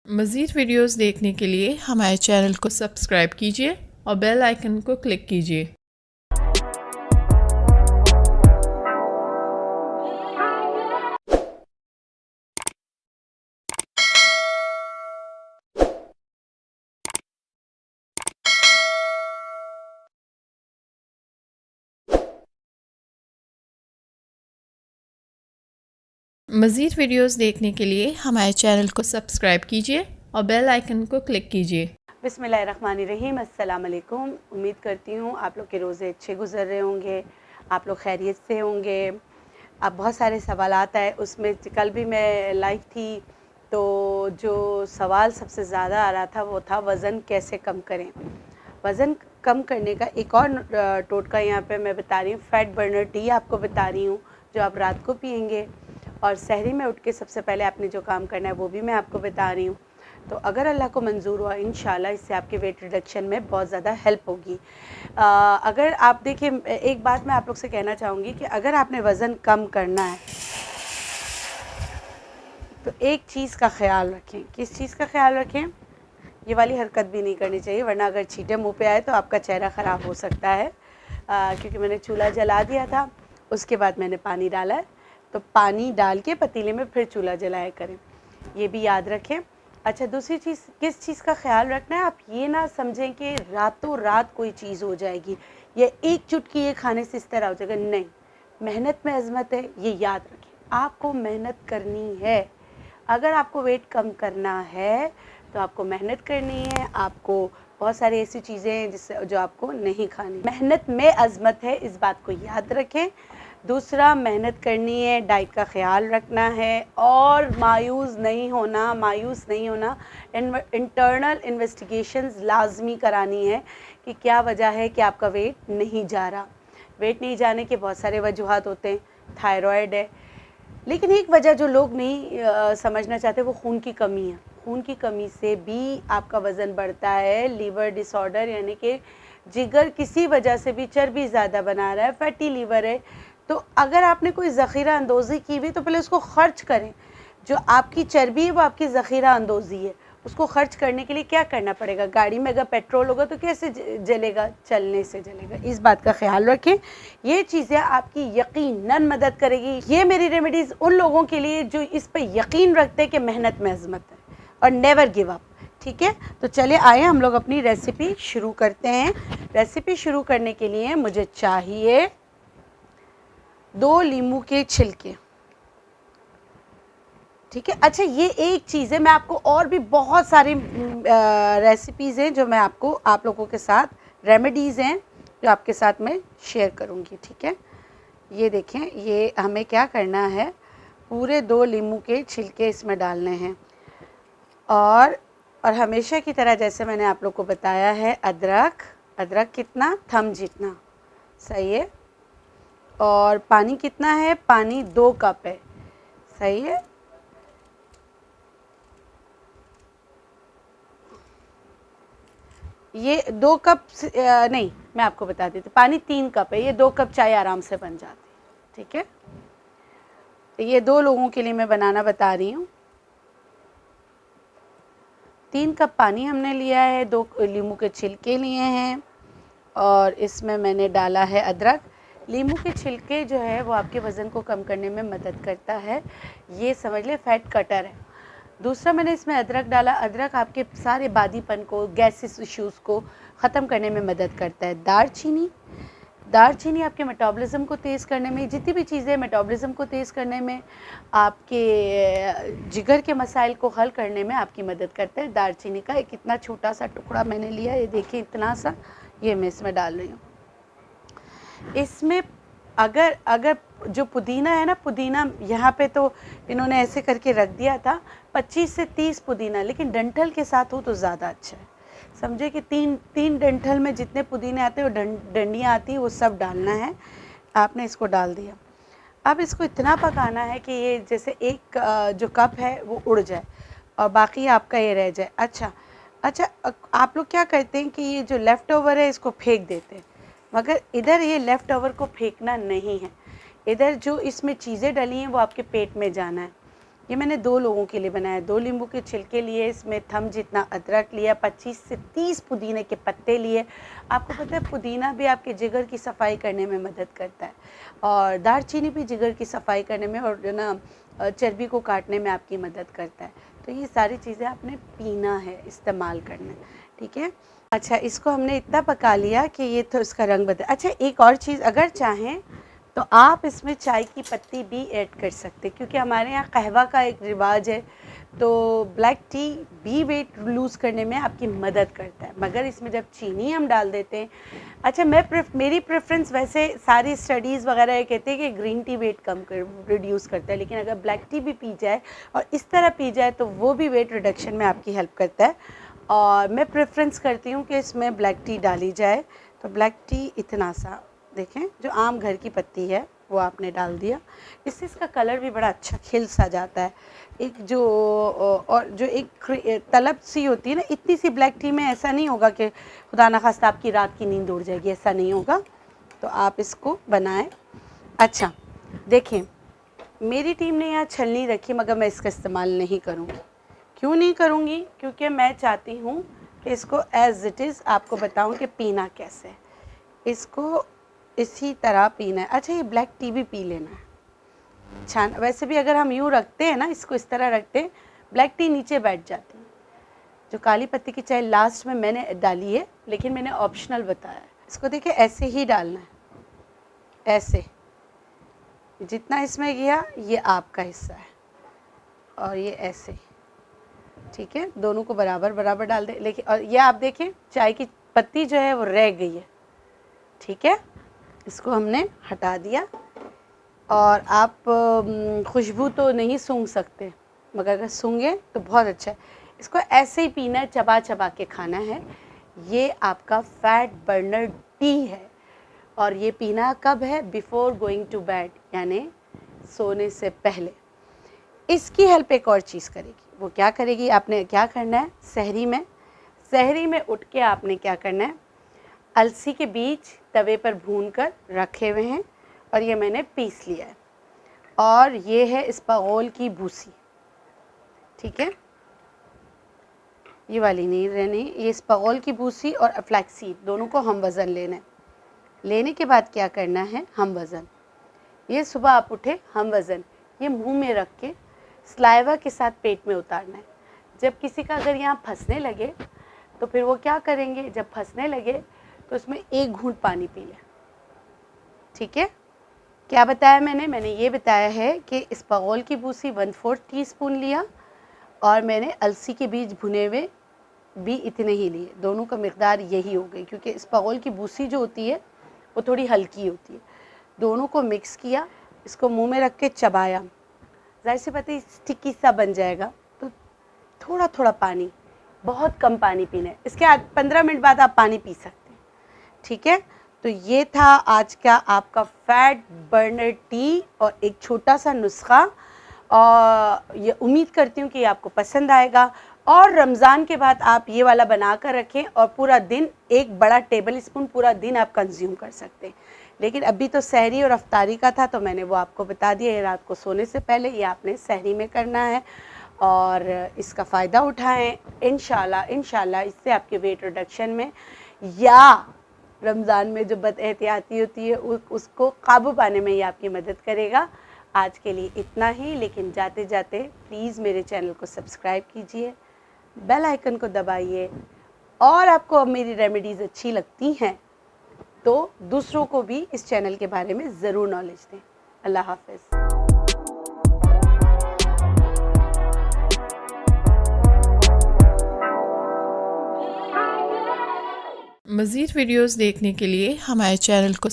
मज़ीद वीडियोस देखने के लिए हमारे चैनल को सब्सक्राइब कीजिए और बेल आइकन को क्लिक कीजिए। मज़ीद वीडियोस देखने के लिए हमारे चैनल को सब्सक्राइब कीजिए और बेल आइकन को क्लिक कीजिए। बिस्मिल्लाहिर्रहमानिर्रहीम। अस्सलाम वालेकुम। उम्मीद करती हूँ आप लोग के रोज़े अच्छे गुजर रहे होंगे, आप लोग खैरियत से होंगे। अब बहुत सारे सवालात आए, उसमें कल भी मैं लाइव थी तो जो सवाल सबसे ज़्यादा आ रहा था वो था वज़न कैसे कम करें। वज़न कम करने का एक और टोटका यहाँ पे मैं बता रही हूँ। फैट बर्नर टी आपको बता रही हूँ जो आप रात को पियेंगे, और सहरी में उठ के सबसे पहले आपने जो काम करना है वो भी मैं आपको बता रही हूँ। तो अगर अल्लाह को मंजूर हुआ इंशाल्लाह इससे आपके वेट रिडक्शन में बहुत ज़्यादा हेल्प होगी। अगर आप देखिए, एक बात मैं आप लोग से कहना चाहूँगी कि अगर आपने वज़न कम करना है तो एक चीज़ का ख्याल रखें। किस चीज़ का ख्याल रखें? ये वाली हरकत भी नहीं करनी चाहिए, वरना अगर छींटे मुंह पे आए तो आपका चेहरा ख़राब हो सकता है। क्योंकि मैंने चूल्हा जला दिया था, उसके बाद मैंने पानी डाला है, तो पानी डाल के पतीले में फिर चूल्हा जलाया करें, ये भी याद रखें। अच्छा, दूसरी चीज़, किस चीज़ का ख्याल रखना है? आप ये ना समझें कि रातों रात कोई चीज़ हो जाएगी या एक चुटकी ये खाने से इस तरह हो जाएगा, नहीं। मेहनत में अज़मत है, ये याद रखें। आपको मेहनत करनी है। अगर आपको वेट कम करना है तो आपको मेहनत करनी है। आपको बहुत सारी ऐसी चीज़ें हैं जिससे जो आपको नहीं खानी। मेहनत में अज़मत है, इस बात को याद रखें। दूसरा, मेहनत करनी है, डाइट का ख्याल रखना है और मायूस नहीं होना। इंटरनल इन्वेस्टिगेशंस लाजमी करानी है कि क्या वजह है कि आपका वेट नहीं जा रहा। वेट नहीं जाने के बहुत सारे वजूहात होते हैं। थायराइड है, लेकिन एक वजह जो लोग नहीं समझना चाहते वो खून की कमी है। खून की कमी से भी आपका वज़न बढ़ता है। लीवर डिसऑर्डर यानी कि जिगर किसी वजह से भी चर्बी ज़्यादा बना रहा है, फैटी लीवर है। तो अगर आपने कोई ज़ख़ीरा अंदोज़ी की हुई तो पहले उसको ख़र्च करें। जो आपकी चर्बी है वो आपकी ज़ख़ीरा अंदोज़ी है, उसको ख़र्च करने के लिए क्या करना पड़ेगा? गाड़ी में अगर पेट्रोल होगा तो कैसे जलेगा? चलने से जलेगा। इस बात का ख्याल रखें। ये चीज़ें आपकी यकीनन मदद करेगी। ये मेरी रेमेडीज़ उन लोगों के लिए जो इस पर यकीन रखते हैं कि मेहनत में अज़मत है और नेवर गिव अप। ठीक है, तो चले आए हम लोग अपनी रेसिपी शुरू करते हैं। रेसिपी शुरू करने के लिए मुझे चाहिए 2 नींबू के छिलके। ठीक है। अच्छा, ये एक चीज़ है, मैं आपको और भी बहुत सारी रेसिपीज़ हैं जो मैं आपको आप लोगों के साथ, रेमेडीज़ हैं जो आपके साथ मैं शेयर करूँगी। ठीक है, ये देखें, ये हमें क्या करना है, पूरे 2 नींबू के छिलके इसमें डालने हैं। और हमेशा की तरह जैसे मैंने आप लोग को बताया है, अदरक कितना? थम जितना। सही है। और पानी कितना है? पानी 2 कप है। सही है। ये 2 कप नहीं, मैं आपको बता देती, पानी 3 कप है। ये 2 कप चाय आराम से बन जाती है। ठीक है, तो ये 2 लोगों के लिए मैं बनाना बता रही हूँ। 3 कप पानी हमने लिया है, 2 नींबू के छिलके लिए हैं और इसमें मैंने डाला है अदरक। नींबू के छिलके जो है वो आपके वज़न को कम करने में मदद करता है, ये समझ ले, फैट कटर है। दूसरा, मैंने इसमें अदरक डाला। अदरक आपके सारे बादीपन को, गैसेस इश्यूज़ को ख़त्म करने में मदद करता है। दालचीनी आपके मेटाबॉलिज़्म को तेज़ करने में, जितनी भी चीज़ें मेटाबॉलिज़्म को तेज़ करने में, आपके जिगर के मसाइल को हल करने में आपकी मदद करता है। दालचीनी का एक इतना छोटा सा टुकड़ा मैंने लिया, ये देखिए इतना सा, ये मैं इसमें डाल रही हूँ। इसमें अगर जो पुदीना है ना, पुदीना यहाँ पे तो इन्होंने ऐसे करके रख दिया था, 25 से 30 पुदीना, लेकिन डंठल के साथ हो तो ज़्यादा अच्छा है। समझे कि तीन डंठल में जितने पुदीने आते हैं, वो डंडियाँ आती हैं, वो सब डालना है। आपने इसको डाल दिया। अब इसको इतना पकाना है कि ये जैसे एक जो कप है वो उड़ जाए और बाकी आपका ये रह जाए। अच्छा, आप लोग क्या करते हैं कि ये जो लेफ़्ट ओवर है इसको फेंक देते हैं, मगर इधर ये लेफ़्ट ओवर को फेंकना नहीं है। इधर जो इसमें चीज़ें डली हैं वो आपके पेट में जाना है। ये मैंने 2 लोगों के लिए बनाया, 2 नींबू के छिलके लिए, इसमें थम जितना अदरक लिया, 25 से 30 पुदीने के पत्ते लिए। आपको पता है पुदीना भी आपके जिगर की सफाई करने में मदद करता है, और दालचीनी भी जिगर की सफाई करने में और जो ना चर्बी को काटने में आपकी मदद करता है। तो ये सारी चीज़ें आपने पीना है, इस्तेमाल करना है, ठीक है। अच्छा, इसको हमने इतना पका लिया कि ये तो इसका रंग बदल। अच्छा, एक और चीज़, अगर चाहें तो आप इसमें चाय की पत्ती भी ऐड कर सकते हैं, क्योंकि हमारे यहाँ कहवा का एक रिवाज है, तो ब्लैक टी भी वेट लूज़ करने में आपकी मदद करता है, मगर इसमें जब चीनी हम डाल देते हैं। अच्छा, मेरी प्रेफरेंस, वैसे सारी स्टडीज़ वगैरह ये कहते हैं कि ग्रीन टी वेट कम कर रिड्यूस करता है, लेकिन अगर ब्लैक टी भी पी जाए और इस तरह पी जाए तो वो भी वेट रिडक्शन में आपकी हेल्प करता है। और मैं प्रेफरेंस करती हूँ कि इसमें ब्लैक टी डाली जाए। तो ब्लैक टी इतना सा, देखें, जो आम घर की पत्ती है वो आपने डाल दिया, इससे इसका कलर भी बड़ा अच्छा खिल सा जाता है। एक जो और जो एक तलब सी होती है ना, इतनी सी ब्लैक टी में ऐसा नहीं होगा कि खुदा न खास्ता आपकी रात की नींद उड़ जाएगी, ऐसा नहीं होगा। तो आप इसको बनाएं। अच्छा, देखें, मेरी टीम ने यहाँ छलनी रखी, मगर मैं इसका इस्तेमाल नहीं करूँगी। क्यों नहीं करूँगी? क्योंकि मैं चाहती हूँ कि इसको एज़ इट इज़ आपको बताऊँ कि पीना कैसे है। इसको इसी तरह पीना है। अच्छा, ये ब्लैक टी भी पी लेना है छान। वैसे भी अगर हम यूँ रखते हैं ना, इसको इस तरह रखते हैं, ब्लैक टी नीचे बैठ जाती है। जो काली पत्ती की चाय लास्ट में मैंने डाली है, लेकिन मैंने ऑप्शनल बताया है। इसको देखिए, ऐसे ही डालना है, ऐसे जितना इसमें गया ये आपका हिस्सा है, और ये ऐसे, ठीक है। दोनों को बराबर बराबर डाल दें। लेकिन और ये आप देखें, चाय की पत्ती जो है वो रह गई है, ठीक है। इसको हमने हटा दिया, और आप खुशबू तो नहीं सूंघ सकते, मगर अगर सूंघे तो बहुत अच्छा है। इसको ऐसे ही पीना है, चबा चबा के खाना है। ये आपका फैट बर्नर टी है, और ये पीना कब है? बिफोर गोइंग टू बेड, यानी सोने से पहले। इसकी हेल्प एक और चीज़ करेगी। वो क्या करेगी? आपने क्या करना है, सहरी में उठ के आपने क्या करना है, अलसी के बीज तवे पर भून कर रखे हुए हैं, और ये मैंने पीस लिया है, और ये है इसबगोल की भूसी, ठीक है। ये वाली नहीं रहनी, ये इसबगोल की भूसी और फ्लैक्सीड दोनों को हम वज़न लेना है। लेने के बाद क्या करना है, हम वज़न, ये सुबह आप उठे, हम वज़न, ये मुंह में रख के स्लाइवा के साथ पेट में उतारना है। जब किसी का अगर यहाँ फंसने लगे तो फिर वो क्या करेंगे, जब फंसने लगे तो उसमें 1 घूंट पानी पी लें, ठीक है। क्या बताया मैंने ये बताया है कि इसबगोल की भूसी 1/4 टीस्पून लिया, और मैंने अलसी के बीज भुने हुए भी इतने ही लिए। दोनों का मिकदार यही हो गई, क्योंकि इसबगोल की भूसी जो होती है वो थोड़ी हल्की होती है। दोनों को मिक्स किया, इसको मुंह में रख के चबाया, ज़ाहिर सी बात है स्टिकी सा बन जाएगा। तो थोड़ा थोड़ा पानी, बहुत कम पानी पीना है। इसके 15 मिनट बाद आप पानी पी सकते हैं, ठीक है। तो ये था आज का आपका फैट बर्नर टी, और एक छोटा सा नुस्खा, और ये उम्मीद करती हूँ कि आपको पसंद आएगा। और रमज़ान के बाद आप ये वाला बना कर रखें, और पूरा दिन 1 बड़ा टेबल स्पून पूरा दिन आप कंज्यूम कर सकते हैं। लेकिन अभी तो सहरी और अफ्तारी का था, तो मैंने वो आपको बता दिया। ये रात को सोने से पहले ये आपने सहरी में करना है, और इसका फ़ायदा उठाएं। इंशाल्लाह इससे आपके वेट रिडक्शन में या रमज़ान में जो बदएहतियाती होती है उसको काबू पाने में ये आपकी मदद करेगा। आज के लिए इतना ही, लेकिन जाते जाते प्लीज़ मेरे चैनल को सब्सक्राइब कीजिए, बेल आइकन को दबाइए, और आपको अब मेरी रेमेडीज़ अच्छी लगती हैं तो दूसरों को भी इस चैनल के बारे में ज़रूर नॉलेज दें। अल्लाह हाफ़िज़। मज़ीद वीडियोज़ देखने के लिए हमारे चैनल को